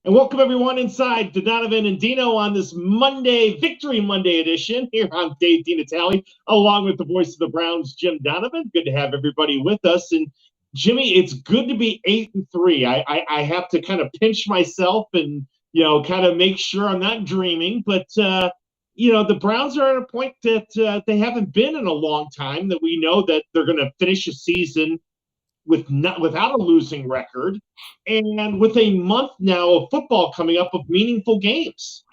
And welcome everyone inside Donovan and Dino on this Monday, Victory Monday edition. Here I'm Dave DeNatale, along with the voice of the Browns, Jim Donovan. Good to have everybody with us. And Jimmy, it's good to be 8-3. I have to kind of pinch myself and, kind of make sure I'm not dreaming. But, the Browns are at a point that they haven't been in a long time, that we know that they're going to finish a season without a losing record, and with a month now of football coming up of meaningful games.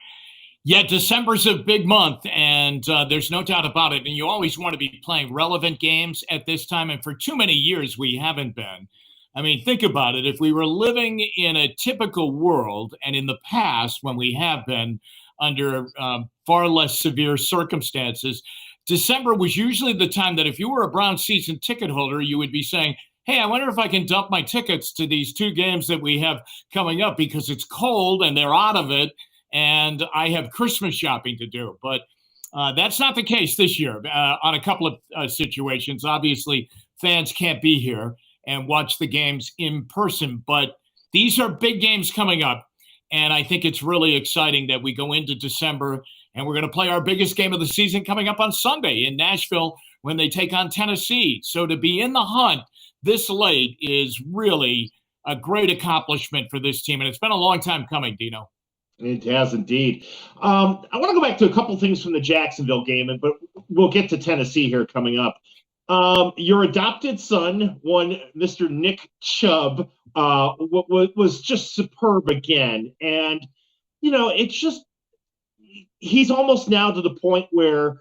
Yeah, December's a big month, and there's no doubt about it. And you always want to be playing relevant games at this time, and for too many years we haven't been. I mean, think about it. If we were living in a typical world, and in the past when we have been under far less severe circumstances, December was usually the time that if you were a Brown season ticket holder, you would be saying, hey, I wonder if I can dump my tickets to these two games that we have coming up because it's cold and they're out of it and I have Christmas shopping to do. But that's not the case this year on a couple of situations. Obviously, fans can't be here and watch the games in person, but these are big games coming up. And I think it's really exciting that we go into December and we're going to play our biggest game of the season coming up on Sunday in Nashville when they take on Tennessee. So to be in the hunt this late is really a great accomplishment for this team, and it's been a long time coming, Dino. It has indeed. I want to go back to a couple things from the Jacksonville game, but we'll get to Tennessee here coming up. Your adopted son, one Mr. Nick Chubb, was just superb again. And, it's just he's almost now to the point where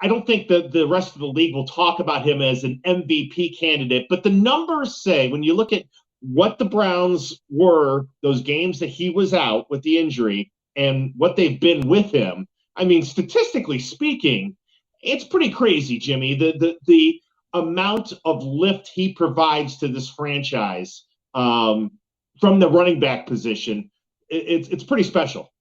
I don't think that the rest of the league will talk about him as an MVP candidate, but the numbers say, when you look at what the Browns were, those games that he was out with the injury and what they've been with him, I mean, statistically speaking, it's pretty crazy, Jimmy, the amount of lift he provides to this franchise from the running back position. It's pretty special.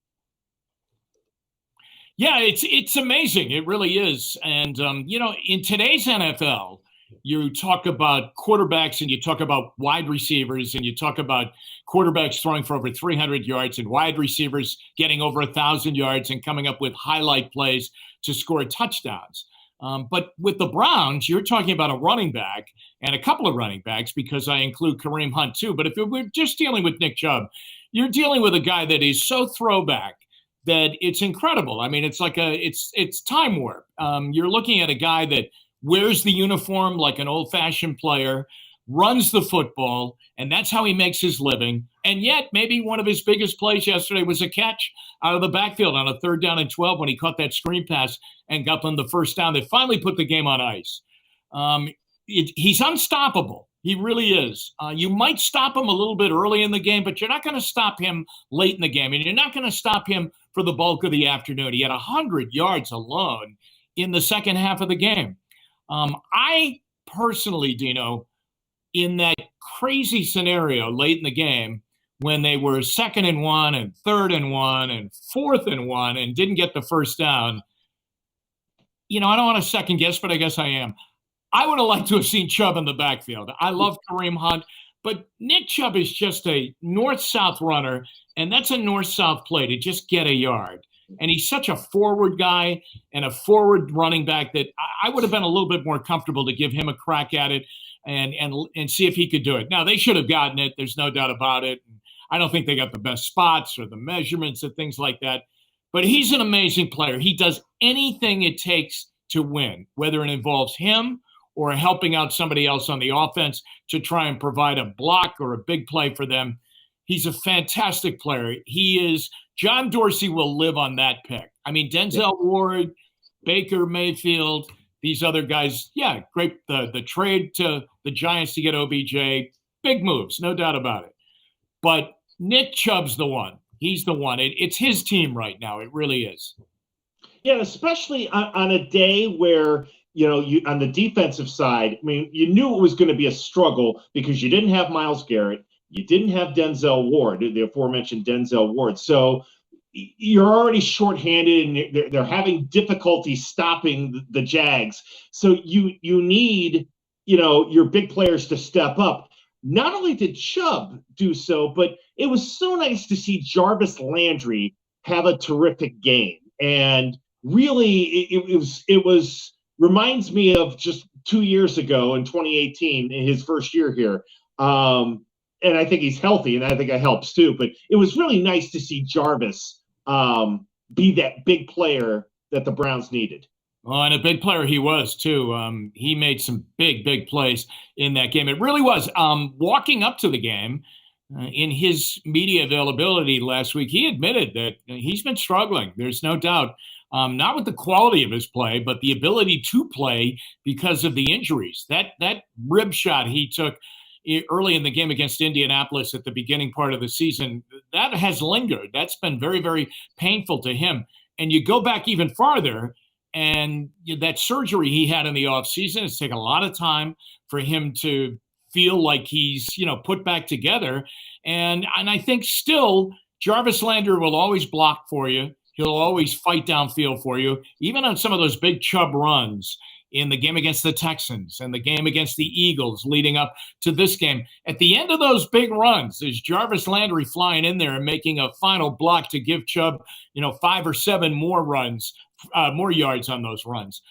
Yeah, it's amazing. It really is. And, in today's NFL, you talk about quarterbacks and you talk about wide receivers and you talk about quarterbacks throwing for over 300 yards and wide receivers getting over 1,000 yards and coming up with highlight plays to score touchdowns. But with the Browns, you're talking about a running back and a couple of running backs because I include Kareem Hunt too. But if we're just dealing with Nick Chubb, you're dealing with a guy that is so throwback that it's incredible. I mean, it's like it's time warp. You're looking at a guy that wears the uniform like an old-fashioned player, runs the football, and that's how he makes his living. And yet, maybe one of his biggest plays yesterday was a catch out of the backfield on a 3rd down and 12 when he caught that screen pass and got them the first down that finally put the game on ice. He's unstoppable. He really is. You might stop him a little bit early in the game, but you're not going to stop him late in the game, and you're not going to stop him for the bulk of the afternoon. He had 100 yards alone in the second half of the game. I personally, Dino, in that crazy scenario late in the game when they were 2nd and 1 and 3rd and 1 and 4th and 1 and didn't get the first down, I don't want to second guess, but I guess I am. I would have liked to have seen Chubb in the backfield. I love Kareem Hunt, but Nick Chubb is just a north-south runner, and that's a north-south play to just get a yard. And he's such a forward guy and a forward running back that I would have been a little bit more comfortable to give him a crack at it and see if he could do it. Now, they should have gotten it. There's no doubt about it. I don't think they got the best spots or the measurements and things like that. But he's an amazing player. He does anything it takes to win, whether it involves him or helping out somebody else on the offense to try and provide a block or a big play for them. He's a fantastic player. He is. John Dorsey will live on that pick. I mean, Denzel Ward, Baker Mayfield, these other guys, yeah, great. The trade to the Giants to get OBJ, big moves, no doubt about it. But Nick Chubb's the one. He's the one. It's his team right now. It really is. Yeah, especially on a day where, you on the defensive side, I mean, you knew it was going to be a struggle because you didn't have Myles Garrett. You didn't have Denzel Ward, the aforementioned Denzel Ward. So you're already shorthanded and they're having difficulty stopping the Jags. So you need, your big players to step up. Not only did Chubb do so, but it was so nice to see Jarvis Landry have a terrific game. And really, it was reminds me of just 2 years ago in 2018, in his first year here. And I think he's healthy, and I think it helps too. But it was really nice to see Jarvis be that big player that the Browns needed. Oh, and a big player he was, too. He made some big plays in that game. It really was. Walking up to the game, in his media availability last week, he admitted that he's been struggling. There's no doubt. Not with the quality of his play, but the ability to play because of the injuries. That rib shot he took early in the game against Indianapolis at the beginning part of the season, that has lingered. That's been very painful to him. And you go back even farther, and that surgery he had in the offseason, it's taken a lot of time for him to feel like he's, put back together. And I think still Jarvis Landry will always block for you. He'll always fight downfield for you, even on some of those big Chubb runs in the game against the Texans and the game against the Eagles leading up to this game. At the end of those big runs, is Jarvis Landry flying in there and making a final block to give Chubb, 5 or 7 more runs, more yards on those runs.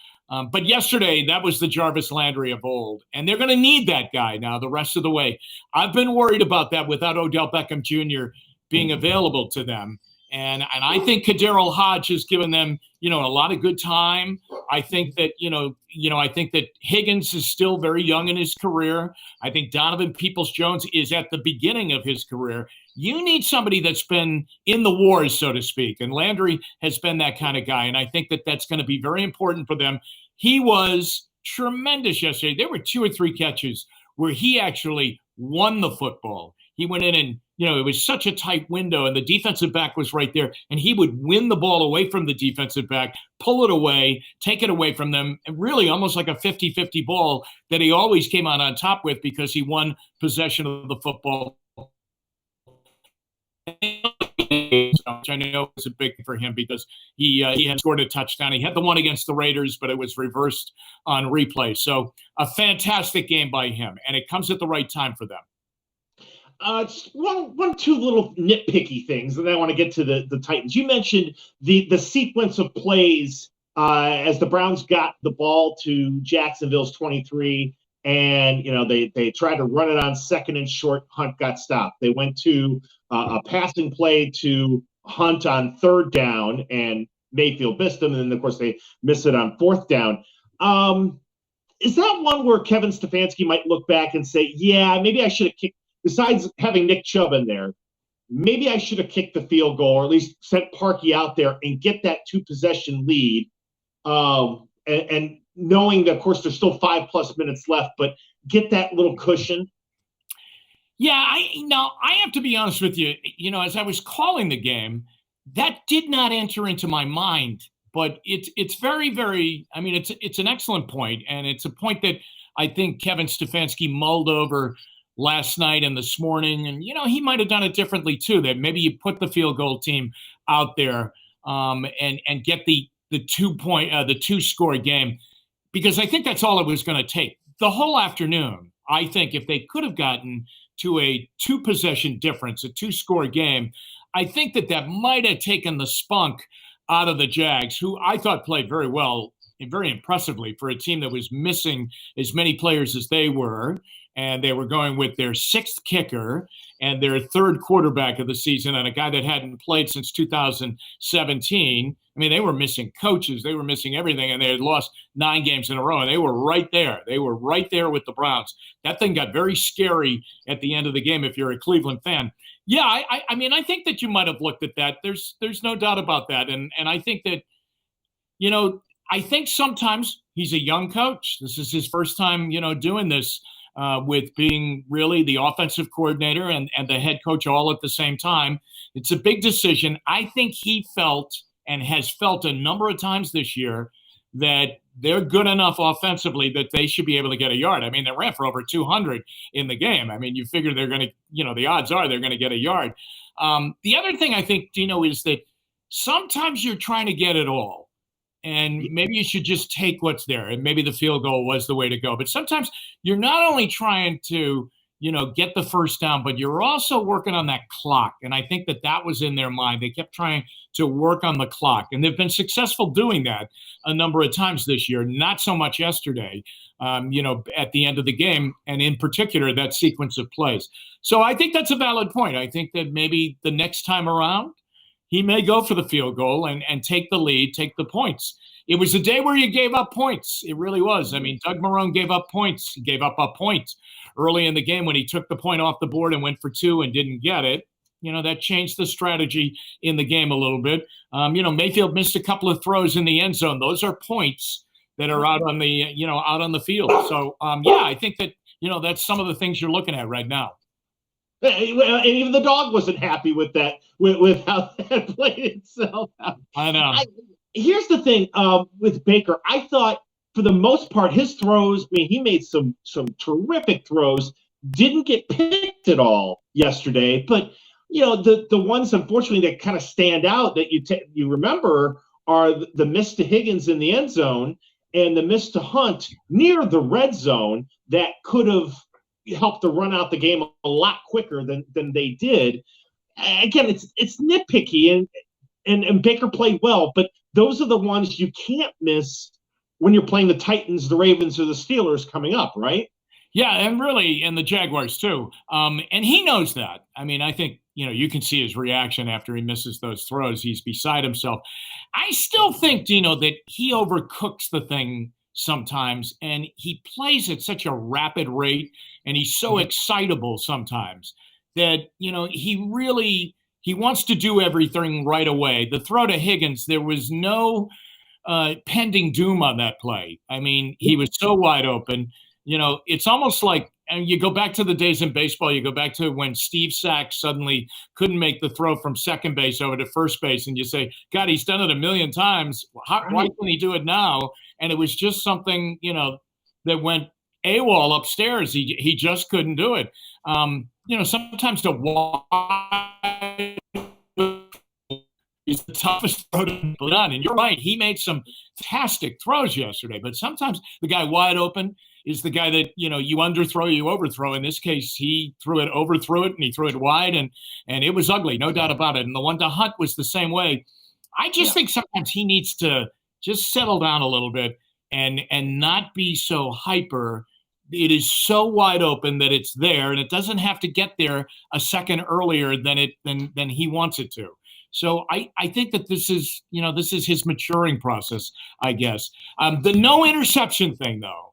But yesterday, that was the Jarvis Landry of old. And they're going to need that guy now the rest of the way. I've been worried about that without Odell Beckham Jr. being available to them. And I think Kaderil Hodge has given them, a lot of good time. I think that, I think that Higgins is still very young in his career. I think Donovan Peoples-Jones is at the beginning of his career. You need somebody that's been in the wars, so to speak. And Landry has been that kind of guy. And I think that that's going to be very important for them. He was tremendous yesterday. There were 2 or 3 catches where he actually won the football. He went in and, it was such a tight window, and the defensive back was right there, and he would win the ball away from the defensive back, pull it away, take it away from them, and really almost like a 50-50 ball that he always came out on top with because he won possession of the football. Which I know was a big thing for him because he had scored a touchdown. He had the one against the Raiders, but it was reversed on replay. So a fantastic game by him, and it comes at the right time for them. Just two little nitpicky things, and then I want to get to the Titans. You mentioned the sequence of plays as the Browns got the ball to Jacksonville's 23, and they tried to run it on 2nd and short. Hunt got stopped. They went to a passing play to Hunt on 3rd down, and Mayfield missed them, and then of course they missed it on 4th down. Is that one where Kevin Stefanski might look back and say, "Yeah, maybe I should have kicked"? Besides having Nick Chubb in there, maybe I should have kicked the field goal or at least sent Parkey out there and get that 2-possession lead. And knowing that, of course, there's still 5+ minutes left, but get that little cushion. Yeah, I have to be honest with you. As I was calling the game, that did not enter into my mind. But it's very. I mean, it's an excellent point, and it's a point that I think Kevin Stefanski mulled over last night and this morning, and he might have done it differently too. That maybe you put the field goal team out there and get the 2-score game, because I think that's all it was going to take the whole afternoon. I think if they could have gotten to a 2-possession difference, a 2-score game, I think that might have taken the spunk out of the Jags, who I thought played very well and very impressively for a team that was missing as many players as they were. And they were going with their 6th kicker and their 3rd quarterback of the season, and a guy that hadn't played since 2017. I mean, they were missing coaches. They were missing everything, and they had lost 9 games in a row, and they were right there. They were right there with the Browns. That thing got very scary at the end of the game if you're a Cleveland fan. Yeah, I mean, I think that you might have looked at that. There's no doubt about that. And I think that, I think sometimes he's a young coach. This is his first time, doing this. With being really the offensive coordinator and the head coach all at the same time. It's a big decision. I think he felt and has felt a number of times this year that they're good enough offensively that they should be able to get a yard. I mean, they ran for over 200 in the game. I mean, you figure they're going to, the odds are they're going to get a yard. The other thing I think, Dino, is that sometimes you're trying to get it all. And maybe you should just take what's there. And maybe the field goal was the way to go. But sometimes you're not only trying to, get the first down, but you're also working on that clock. And I think that was in their mind. They kept trying to work on the clock, and they've been successful doing that a number of times this year, not so much yesterday, at the end of the game, and in particular, that sequence of plays. So I think that's a valid point. I think that maybe the next time around, he may go for the field goal and take the lead, take the points. It was a day where you gave up points. It really was. I mean, Doug Marrone gave up points. He gave up a point early in the game when he took the point off the board and went for 2 and didn't get it. That changed the strategy in the game a little bit. Mayfield missed a couple of throws in the end zone. Those are points that are out on the field. So, I think that, that's some of the things you're looking at right now. And even the dog wasn't happy with that, with how that played itself out. I know. Here's the thing with Baker. I thought, for the most part, his throws, he made some terrific throws, didn't get picked at all yesterday. But, the ones, unfortunately, that kind of stand out that you remember are the miss to Higgins in the end zone and the miss to Hunt near the red zone that could have helped to run out the game a lot quicker than they did. Again, it's nitpicky, and Baker played well, but those are the ones you can't miss when you're playing the Titans, the Ravens, or the Steelers coming up, right? Yeah, and the Jaguars too. And he knows that. I think, you can see his reaction after he misses those throws. He's beside himself. I still think, Dino, that he overcooks the thing sometimes, and he plays at such a rapid rate, and he's so excitable sometimes that, he wants to do everything right away. The throw to Higgins, there was no pending doom on that play. He was so wide open. It's almost like, and you go back to the days in baseball, you go back to when Steve Sax suddenly couldn't make the throw from second base over to first base, and you say, God, he's done it a million times. Why can he do it now? And it was just something, that went AWOL upstairs. He just couldn't do it. Sometimes the wide is the toughest throw to put on. And you're right, he made some fantastic throws yesterday, but sometimes the guy wide open is the guy that, you underthrow, you overthrow. In this case, he overthrew it, and he threw it wide, and it was ugly, no doubt about it. And the one to Hunt was the same way. I just think sometimes he needs to just settle down a little bit and not be so hyper. It is so wide open that it's there, and it doesn't have to get there a second earlier than he wants it to. So I think that this is his maturing process, I guess. The no interception thing, though,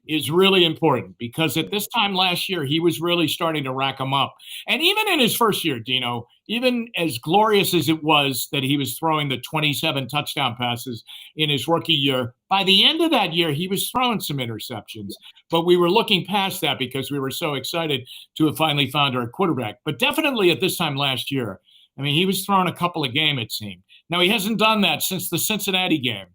is really important, because at this time last year, he was really starting to rack them up. And even in his first year, Dino, even as glorious as it was that he was throwing the 27 touchdown passes in his rookie year, by the end of that year, he was throwing some interceptions. But we were looking past that because we were so excited to have finally found our quarterback. But definitely at this time last year, he was throwing a couple a game, it seemed. Now, he hasn't done that since the Cincinnati game.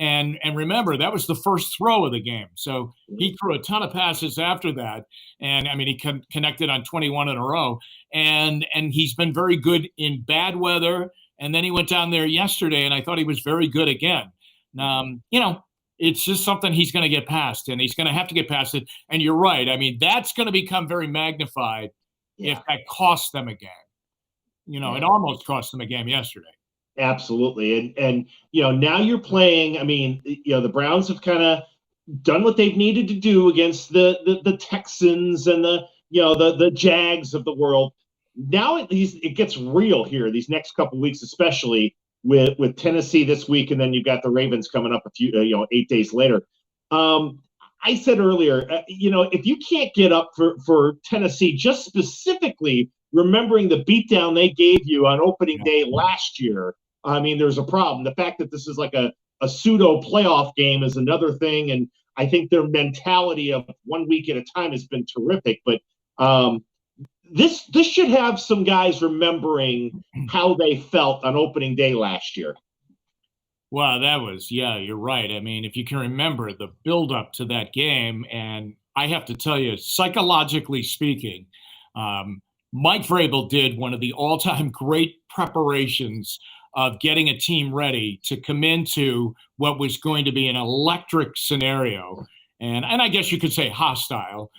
And remember, that was the first throw of the game. So he threw a ton of passes after that. And, he connected on 21 in a row. And he's been very good in bad weather. And then he went down there yesterday, and I thought he was very good again. It's just something he's going to get past, and he's going to have to get past it. And you're right. That's going to become very magnified if that costs them a game. It almost cost them a game yesterday. Absolutely. And now you're playing, the Browns have kind of done what they've needed to do against the Texans and the Jags of the world. Now it gets real here these next couple of weeks, especially with Tennessee this week, and then you've got the Ravens coming up 8 days later. I said earlier, if you can't get up for Tennessee, just specifically remembering the beatdown they gave you on opening day last year, there's a problem. The fact that this is like a pseudo playoff game is another thing. And I think their mentality of 1 week at a time has been terrific. But this should have some guys remembering how they felt on opening day last year. Well, you're right. If you can remember the buildup to that game, and I have to tell you, psychologically speaking, Mike Vrabel did one of the all-time great preparations of getting a team ready to come into what was going to be an electric scenario. And I guess you could say hostile.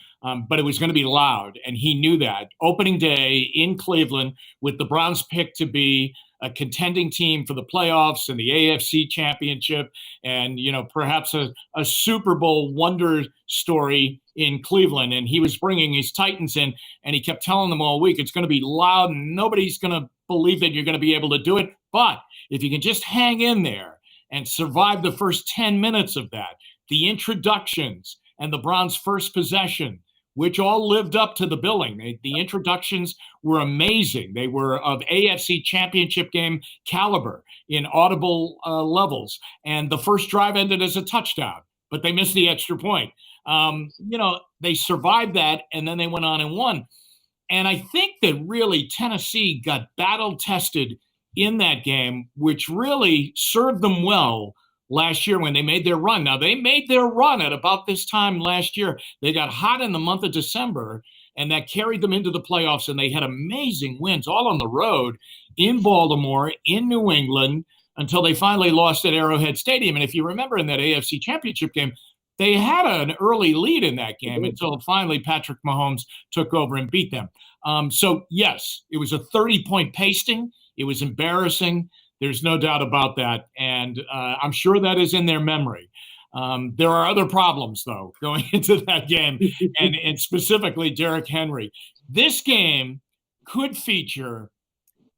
but it was going to be loud, and he knew that. Opening day in Cleveland with the Browns picked to be a contending team for the playoffs and the AFC Championship and, perhaps a Super Bowl wonder story in Cleveland. And he was bringing his Titans in, and he kept telling them all week, it's going to be loud and nobody's going to believe that you're going to be able to do it. But if you can just hang in there and survive the first 10 minutes of that, the introductions and the Browns' first possession, which all lived up to the billing. The introductions were amazing. They were of AFC Championship game caliber in audible levels. And the first drive ended as a touchdown, but they missed the extra point. They survived that, and then they went on and won. And I think that really Tennessee got battle-tested in that game, which really served them well last year when they made their run. Now, they made their run at about this time last year. They got hot in the month of December, and that carried them into the playoffs, and they had amazing wins all on the road in Baltimore, in New England, until they finally lost at Arrowhead Stadium. And if you remember in that AFC Championship game, they had an early lead in that game until finally Patrick Mahomes took over and beat them. So, yes, it was a 30-point pasting. It was embarrassing. There's no doubt about that, and I'm sure that is in their memory. There are other problems, though, going into that game, and specifically Derrick Henry. This game could feature,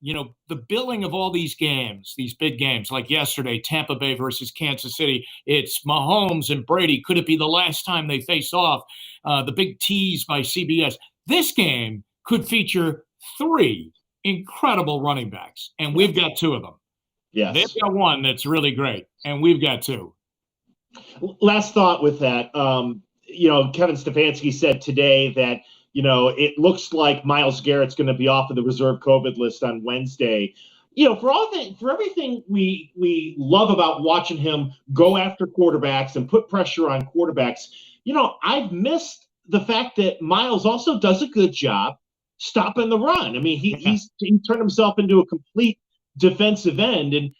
the billing of all these games, these big games, like yesterday, Tampa Bay versus Kansas City. It's Mahomes and Brady. Could it be the last time they face off? The big tease by CBS. This game could feature 3 incredible running backs, and we've got 2 of them. Yes. They've got 1 that's really great, and we've got 2. Last thought with that, Kevin Stefanski said today that, it looks like Myles Garrett's going to be off of the reserve COVID list on Wednesday. For everything we love about watching him go after quarterbacks and put pressure on quarterbacks, I've missed the fact that Myles also does a good job stopping the run. I mean, he turned himself into a complete defensive end, and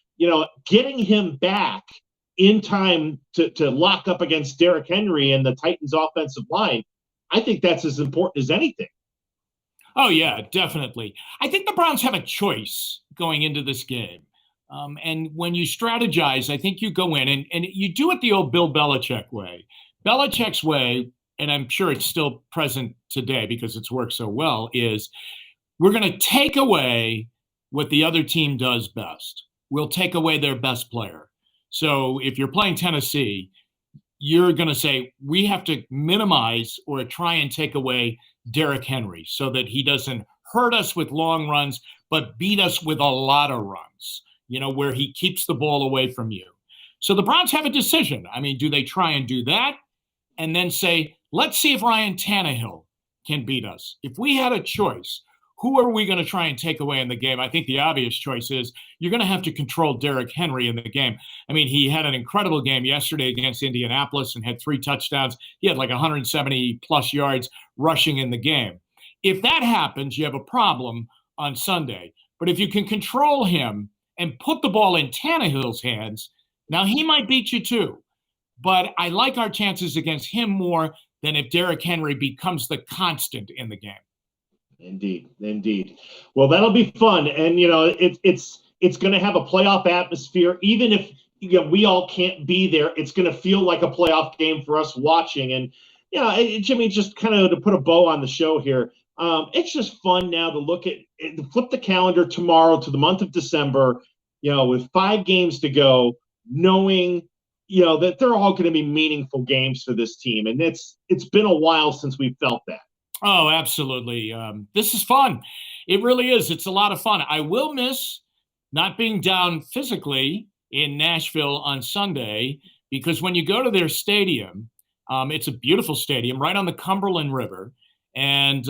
getting him back in time to lock up against Derrick Henry and the Titans offensive line, I think that's as important as anything. Oh yeah, definitely. I think the Browns have a choice going into this game, and when you strategize, I think you go in and you do it the old Bill Belichick way. Belichick's way, and I'm sure it's still present today because it's worked so well, is we're going to take away what the other team does best. We'll take away their best player. So if you're playing Tennessee, you're going to say, we have to minimize or try and take away Derrick Henry so that he doesn't hurt us with long runs, but beat us with a lot of runs, where he keeps the ball away from you. So the Browns have a decision. I mean, do they try and do that and then say, let's see if Ryan Tannehill can beat us? If we had a choice, who are we going to try and take away in the game? I think the obvious choice is you're going to have to control Derrick Henry in the game. I mean, he had an incredible game yesterday against Indianapolis and had 3 touchdowns. He had like 170-plus yards rushing in the game. If that happens, you have a problem on Sunday. But if you can control him and put the ball in Tannehill's hands, now he might beat you too. But I like our chances against him more than if Derrick Henry becomes the constant in the game. Indeed. Well, that'll be fun, and it's going to have a playoff atmosphere. Even if we all can't be there, it's going to feel like a playoff game for us watching. And Jimmy, just kind of to put a bow on the show here, it's just fun now to look at, to flip the calendar tomorrow to the month of December. With 5 games to go, knowing that they're all going to be meaningful games for this team, and it's been a while since we felt that. Oh, absolutely. This is fun. It really is. It's a lot of fun. I will miss not being down physically in Nashville on Sunday because when you go to their stadium, it's a beautiful stadium right on the Cumberland River. And,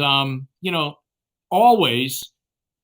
always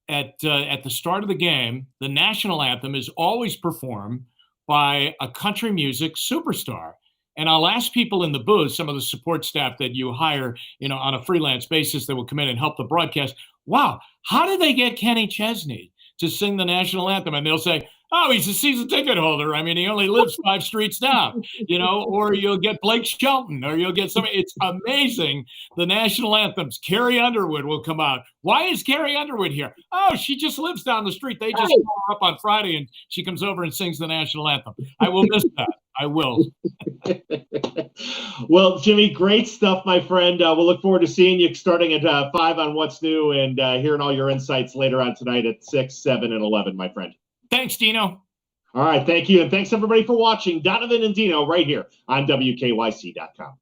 at the start of the game, the national anthem is always performed by a country music superstar. And I'll ask people in the booth, some of the support staff that you hire, on a freelance basis that will come in and help the broadcast. Wow, how did they get Kenny Chesney to sing the national anthem? And they'll say, Oh, he's a season ticket holder. I mean, he only lives 5 streets down, or you'll get Blake Shelton, or you'll get somebody. It's amazing. The national anthems. Carrie Underwood will come out. Why is Carrie Underwood here? Oh, she just lives down the street. They just call her up on Friday, and she comes over and sings the national anthem. I will miss that. I will. Well, Jimmy, great stuff, my friend. We'll look forward to seeing you starting at 5 on What's New and hearing all your insights later on tonight at 6, 7, and 11, my friend. Thanks, Dino. All right, thank you. And thanks, everybody, for watching Donovan and Dino right here on WKYC.com.